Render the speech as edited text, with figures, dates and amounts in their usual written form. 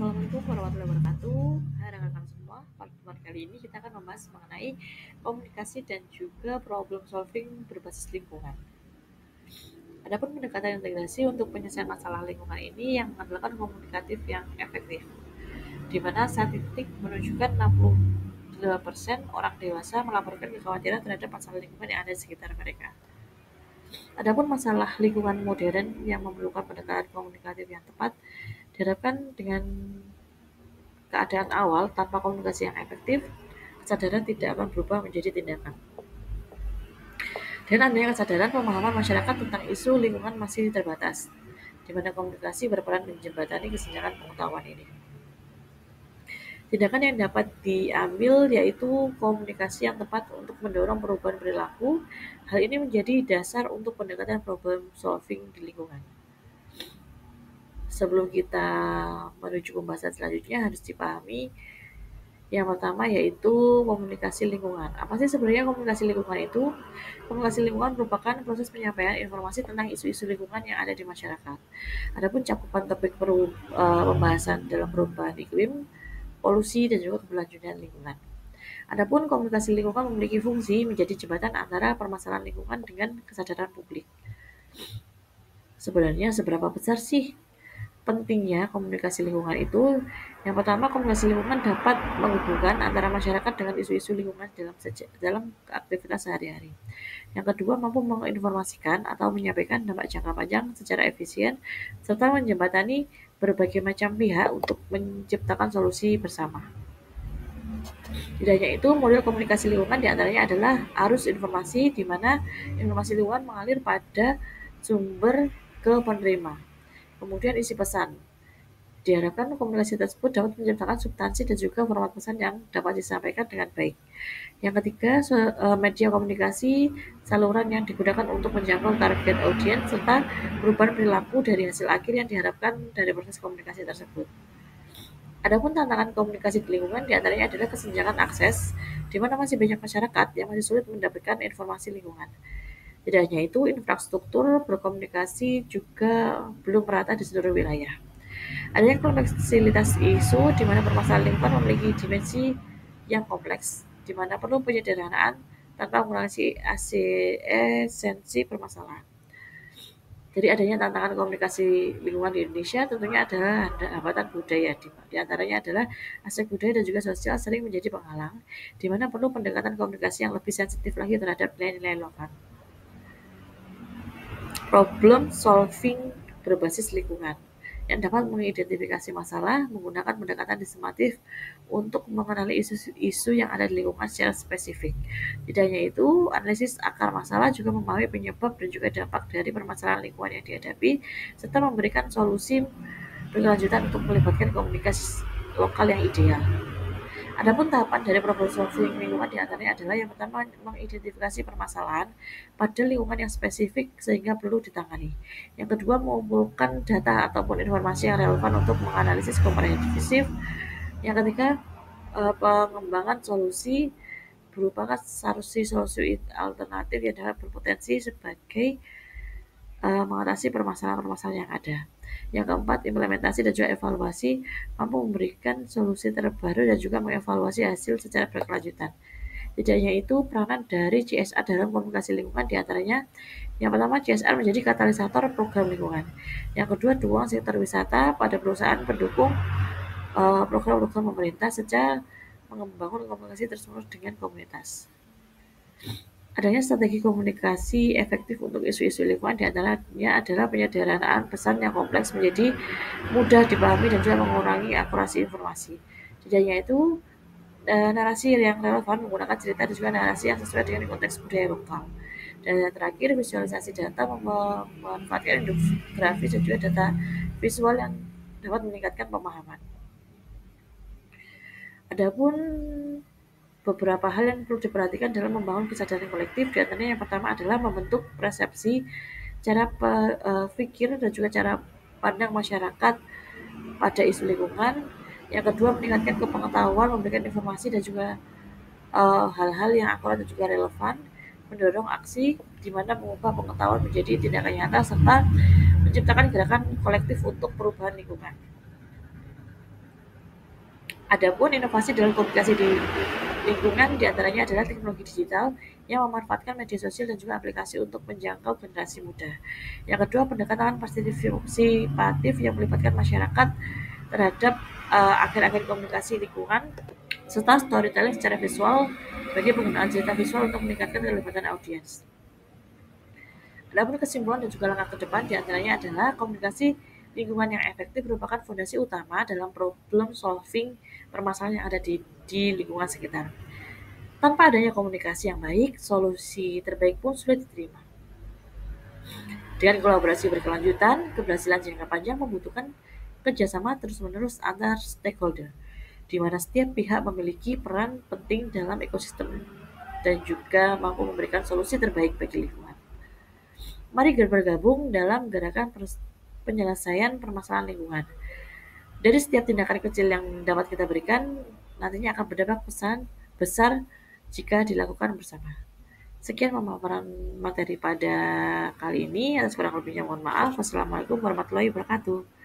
Assalamualaikum warahmatullahi wabarakatuh. Hai rekan-rekan semua, pada pertemuan kali ini kita akan membahas mengenai komunikasi dan juga problem solving berbasis lingkungan. Adapun pendekatan integrasi untuk penyelesaian masalah lingkungan ini yang mengandalkan komunikatif yang efektif, di mana statistik menunjukkan 62% orang dewasa melaporkan kekhawatiran terhadap masalah lingkungan yang ada di sekitar mereka. Adapun masalah lingkungan modern yang memerlukan pendekatan komunikatif yang tepat diharapkan dengan keadaan awal tanpa komunikasi yang efektif, kesadaran tidak akan berubah menjadi tindakan. Dengan adanya kesadaran, pemahaman masyarakat tentang isu lingkungan masih terbatas, di mana komunikasi berperan menjembatani kesenjangan pengetahuan ini. Tindakan yang dapat diambil yaitu komunikasi yang tepat untuk mendorong perubahan perilaku. Hal ini menjadi dasar untuk pendekatan problem solving di lingkungan. Sebelum kita menuju pembahasan selanjutnya harus dipahami yang pertama yaitu komunikasi lingkungan. Apa sih sebenarnya komunikasi lingkungan itu? Komunikasi lingkungan merupakan proses penyampaian informasi tentang isu-isu lingkungan yang ada di masyarakat. Adapun cakupan topik pembahasan dalam perubahan iklim, polusi, dan juga keberlanjutan lingkungan. Adapun komunikasi lingkungan memiliki fungsi menjadi jembatan antara permasalahan lingkungan dengan kesadaran publik. Sebenarnya seberapa besar sih pentingnya komunikasi lingkungan itu? Yang pertama, komunikasi lingkungan dapat menghubungkan antara masyarakat dengan isu-isu lingkungan dalam aktivitas sehari-hari. Yang kedua, mampu menginformasikan atau menyampaikan dampak jangka panjang secara efisien serta menjembatani berbagai macam pihak untuk menciptakan solusi bersama. Tidak hanya itu, model komunikasi lingkungan diantaranya adalah arus informasi, di mana informasi lingkungan mengalir pada sumber ke penerima. Kemudian isi pesan. Diharapkan komunikasi tersebut dapat menciptakan substansi dan juga format pesan yang dapat disampaikan dengan baik. Yang ketiga, media komunikasi, saluran yang digunakan untuk menjangkau target audiens serta perubahan perilaku dari hasil akhir yang diharapkan dari proses komunikasi tersebut. Adapun tantangan komunikasi di lingkungan diantaranya adalah kesenjangan akses, di mana masih banyak masyarakat yang masih sulit mendapatkan informasi lingkungan. Tidak hanya itu, infrastruktur berkomunikasi juga belum merata di seluruh wilayah. Adanya kompleksitas isu di mana permasalahan lingkungan memiliki dimensi yang kompleks, di mana perlu penyederhanaan tanpa mengurangi esensi permasalahan. Jadi adanya tantangan komunikasi lingkungan di Indonesia tentunya adalah ada hambatan budaya, di antaranya adalah aspek budaya dan juga sosial sering menjadi penghalang, di mana perlu pendekatan komunikasi yang lebih sensitif lagi terhadap nilai-nilai lokal. Problem solving berbasis lingkungan yang dapat mengidentifikasi masalah menggunakan pendekatan sistematif untuk mengenali isu-isu yang ada di lingkungan secara spesifik. Tidak hanya itu, analisis akar masalah juga memahami penyebab dan juga dampak dari permasalahan lingkungan yang dihadapi, serta memberikan solusi berkelanjutan untuk melibatkan komunikasi lokal yang ideal. Adapun tahapan dari problem solving lingkungan diantaranya adalah yang pertama mengidentifikasi permasalahan pada lingkungan yang spesifik sehingga perlu ditangani. Yang kedua mengumpulkan data ataupun informasi yang relevan untuk menganalisis komprehensif. Yang ketiga pengembangan solusi berupa solusi alternatif yang dapat berpotensi sebagai mengatasi permasalahan-permasalahan yang ada. Yang keempat, implementasi dan juga evaluasi mampu memberikan solusi terbaru dan juga mengevaluasi hasil secara berkelanjutan. Tidak hanya itu, peranan dari CSR dalam komunikasi lingkungan diantaranya yang pertama, CSR menjadi katalisator program lingkungan. Yang kedua, dukungan sektor wisata pada perusahaan pendukung program-program pemerintah sejak membangun komunikasi tersebut dengan komunitas. Adanya strategi komunikasi efektif untuk isu-isu lingkungan diantaranya adalah penyederhanaan pesan yang kompleks menjadi mudah dipahami dan juga mengurangi akurasi informasi. Tidak hanya itu, narasi yang relevan menggunakan cerita dan juga narasi yang sesuai dengan konteks budaya lokal. Dan yang terakhir, visualisasi data memanfaatkan infografis dan juga data visual yang dapat meningkatkan pemahaman. Adapun beberapa hal yang perlu diperhatikan dalam membangun kesadaran kolektif, di antaranya yang pertama adalah membentuk persepsi, cara pikir dan juga cara pandang masyarakat pada isu lingkungan. Yang kedua, meningkatkan kepengetahuan, memberikan informasi dan juga hal-hal yang akurat dan juga relevan, mendorong aksi di mana mengubah pengetahuan menjadi tindakan nyata serta menciptakan gerakan kolektif untuk perubahan lingkungan. Adapun inovasi dalam komunikasi di lingkungan diantaranya adalah teknologi digital yang memanfaatkan media sosial dan juga aplikasi untuk menjangkau generasi muda. Yang kedua, pendekatan partisipatif yang melibatkan masyarakat terhadap akhir-akhir komunikasi lingkungan serta storytelling secara visual bagi penggunaan cerita visual untuk meningkatkan kelibatan audiens. Adapun kesimpulan dan juga langkah ke depan diantaranya adalah komunikasi lingkungan yang efektif merupakan fondasi utama dalam problem solving permasalahan yang ada di lingkungan sekitar. Tanpa adanya komunikasi yang baik, solusi terbaik pun sulit diterima. Dengan kolaborasi berkelanjutan, keberhasilan jangka panjang membutuhkan kerjasama terus-menerus antar stakeholder, di mana setiap pihak memiliki peran penting dalam ekosistem dan juga mampu memberikan solusi terbaik bagi lingkungan. Mari bergabung dalam gerakan penyelesaian permasalahan lingkungan. Dari setiap tindakan kecil yang dapat kita berikan, nantinya akan berdampak besar jika dilakukan bersama. Sekian pemaparan materi pada kali ini. Atas kurang lebihnya mohon maaf. Wassalamualaikum warahmatullahi wabarakatuh.